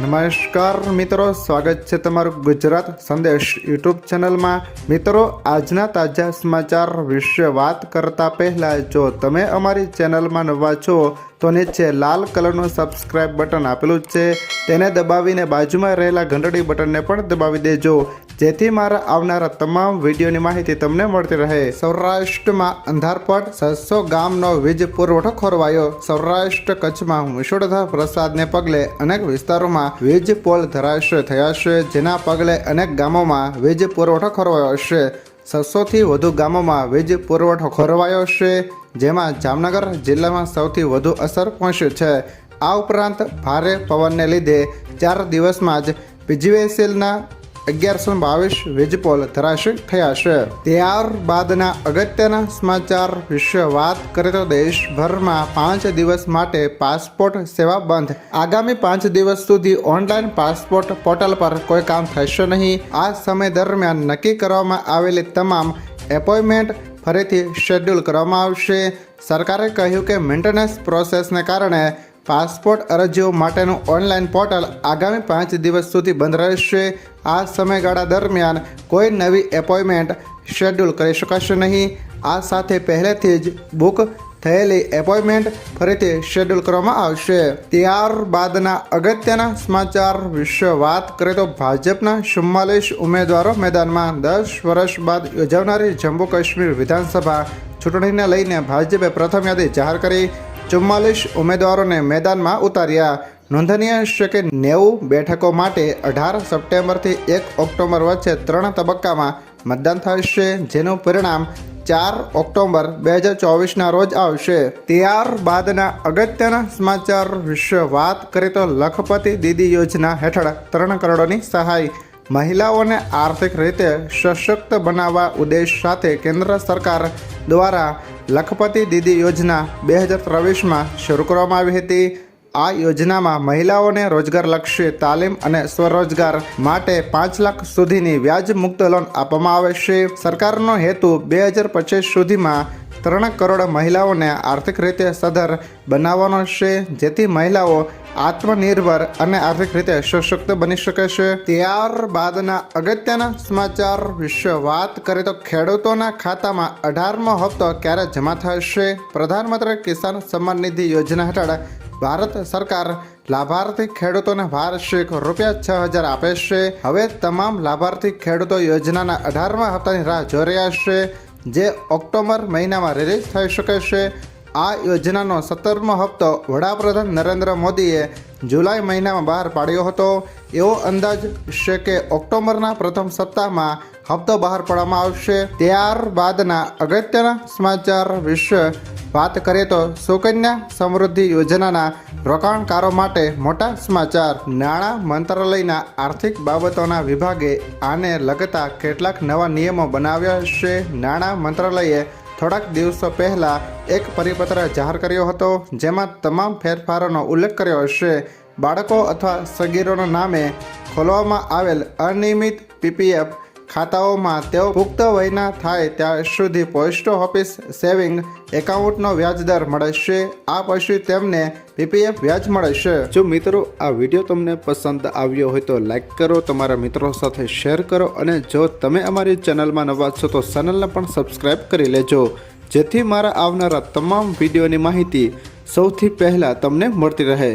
નમસ્કાર મિત્રો, સ્વાગત છે તમારું ગુજરાત સંદેશ યુટ્યુબ ચેનલમાં। મિત્રો, આજના તાજા સમાચાર વિશે વાત કરતા પહેલા જો તમે અમારી ચેનલમાં નવા છો તો નીચે લાલ કલરનું સબસ્ક્રાઇબ બટન આપેલું છે, તેને દબાવીને બાજુમાં રહેલા ઘંટડી બટનને પણ દબાવી દેજો, જેથી મારા આવનારા તમામ વિડીયોની માહિતી તમને મળતી રહે। સૌરાષ્ટ્રમાં અંધારપટ 600 ગામનો વીજ પુરવઠો ખોરવાયો। સૌરાષ્ટ્ર કચ્છમાં મુશળધાર વરસાદને પગલે અનેક વિસ્તારોમાં વીજ પોલ ધરાશય થયા છે, જેના પગલે અનેક ગામોમાં વીજ પુરવઠો ખોરવાયો છે। 600થી વધુ ગામોમાં વીજ પુરવઠો ખોરવાયો છે, જેમાં જામનગર જિલ્લામાં સૌથી વધુ અસર પહોંચી છે। આ ઉપરાંત ભારે પવનને લીધે 4 દિવસમાં જ પીજીવીસીએલના 1122 વીજપોલ ધરાશય થયા છે। ત્યારબાદના અગત્યના સમાચાર વિશે વાત કરીએ તો દેશભરમાં 5 દિવસ માટે પાસપોર્ટ સેવા બંધ। આગામી 5 દિવસ સુધી ઓનલાઈન પાસપોર્ટ પોર્ટલ પર કોઈ કામ થશે નહીં। આ સમય દરમિયાન નક્કી કરવામાં આવેલી તમામ એપોઇન્ટમેન્ટ ફરીથી શેડ્યુલ કરવામાં આવશે। સરકારે કહ્યું કે મેન્ટેનન્સ પ્રોસેસને કારણે પાસપોર્ટ અરજીઓ માટેનું ઓનલાઈન પોર્ટલ આગામી 5 દિવસ સુધી બંધ રહેશે। આ સમયગાળા દરમિયાન કોઈ નવી એપોઇન્ટમેન્ટ શેડ્યુલ કરી શકાશે નહીં। આ સાથે પહેલેથી જ બુક થયેલી એપોઇન્ટમેન્ટ ફરીથી શેડ્યુલ કરવામાં આવશે। ત્યારબાદના અગત્યના સમાચાર વિશે વાત કરીએ તો ભાજપના 44 ઉમેદવારો મેદાનમાં। 10 વર્ષ બાદ યોજાનારી જમ્મુ કાશ્મીર વિધાનસભા ચૂંટણીને લઈને ભાજપે પ્રથમ યાદી જાહેર કરી 44 ઉમેદવારોને મેદાનમાં ઉતાર્યા। નોંધનીય છે કે 90 બેઠકો માટે 18 સપ્ટેમ્બરથી 1 ઓક્ટોબર વચ્ચે 3 તબક્કામાં મતદાન થશે, જેનું પરિણામ 4 ઓક્ટોબર 2024ના રોજ આવશે। ત્યારબાદના અગત્યના સમાચાર વિશે વાત કરીએ તો લખપતિ દીદી યોજના હેઠળ 3 કરોડની સહાય। મહિલાઓને આર્થિક રીતે સશક્ત બનાવવા ઉદ્દેશ સાથે કેન્દ્ર સરકાર દ્વારા લખપતિ દીદી યોજના 2023માં શરૂ કરવામાં આવી હતી। આ યોજનામાં મહિલાઓને રોજગારલક્ષી તાલીમ અને સ્વરોજગાર માટે 5 લાખ સુધીની વ્યાજ મુક્ત લોન આપવામાં આવે છે। સરકારનો હેતુ 2025 સુધીમાં 3 કરોડ મહિલાઓને આર્થિક રીતે સદ્ધર બનાવવાનો છે, જેથી મહિલાઓ આત્મનિર્ભર અને આર્થિક રીતે સશક્ત બની શકે છે। ત્યારબાદના અગત્યના સમાચાર વિશે વાત કરીએ તો ખેડૂતોના ખાતામાં 18મો હપ્તો ક્યારે જમા થશે? પ્રધાનમંત્રી કિસાન સન્માન નિધિ યોજના હેઠળ ભારત સરકાર લાભાર્થી ખેડૂતોને વાર્ષિક ₹6000 આપે છે। હવે તમામ લાભાર્થી ખેડૂતો યોજનાના 18મા હપ્તાની રાહ જોઈ રહ્યા છે, જે ઓક્ટોબર મહિનામાં રિલીઝ થઈ શકે છે। આ યોજનાનો 17મો હપ્તો વડાપ્રધાન નરેન્દ્ર મોદીએ જુલાઈ મહિનામાં બહાર પાડ્યો હતો। એવો અંદાજ છે કે ઓક્ટોબરના પ્રથમ સપ્તાહમાં હપ્તો બહાર પાડવામાં આવશે। ત્યારબાદના અગત્યના સમાચાર વિશે વાત કરીએ તો સુકન્યા સમૃદ્ધિ યોજનાના રોકાણકારો માટે મોટા સમાચાર। નાણાં મંત્રાલયના આર્થિક બાબતોના વિભાગે આને લગતા કેટલાક નવા નિયમો બનાવ્યા છે। નાણાં મંત્રાલયે થોડાક દિવસો પહેલાં એક પરિપત્ર જાહેર કર્યો હતો, જેમાં તમામ ફેરફારોનો ઉલ્લેખ કર્યો છે। બાળકો અથવા સગીરોના નામે ખોલવામાં આવેલ અનિયમિત પીપીએફ ખાતાઓમાં તેઓ પુખ્ત વયના થાય ત્યાં સુધી પોસ્ટ ઓફિસ સેવિંગ એકાઉન્ટનો વ્યાજદર મળશે। આ પછી તેમને પીપીએફ વ્યાજ મળશે। જો મિત્રો આ વિડીયો તમને પસંદ આવ્યો હોય તો લાઈક કરો, તમારા મિત્રો સાથે શેર કરો, અને જો તમે અમારી ચેનલમાં નવા છો તો ચેનલને પણ સબસ્ક્રાઈબ કરી લેજો, જેથી મારા આવનારા તમામ વિડીયોની માહિતી સૌથી પહેલાં તમને મળતી રહે।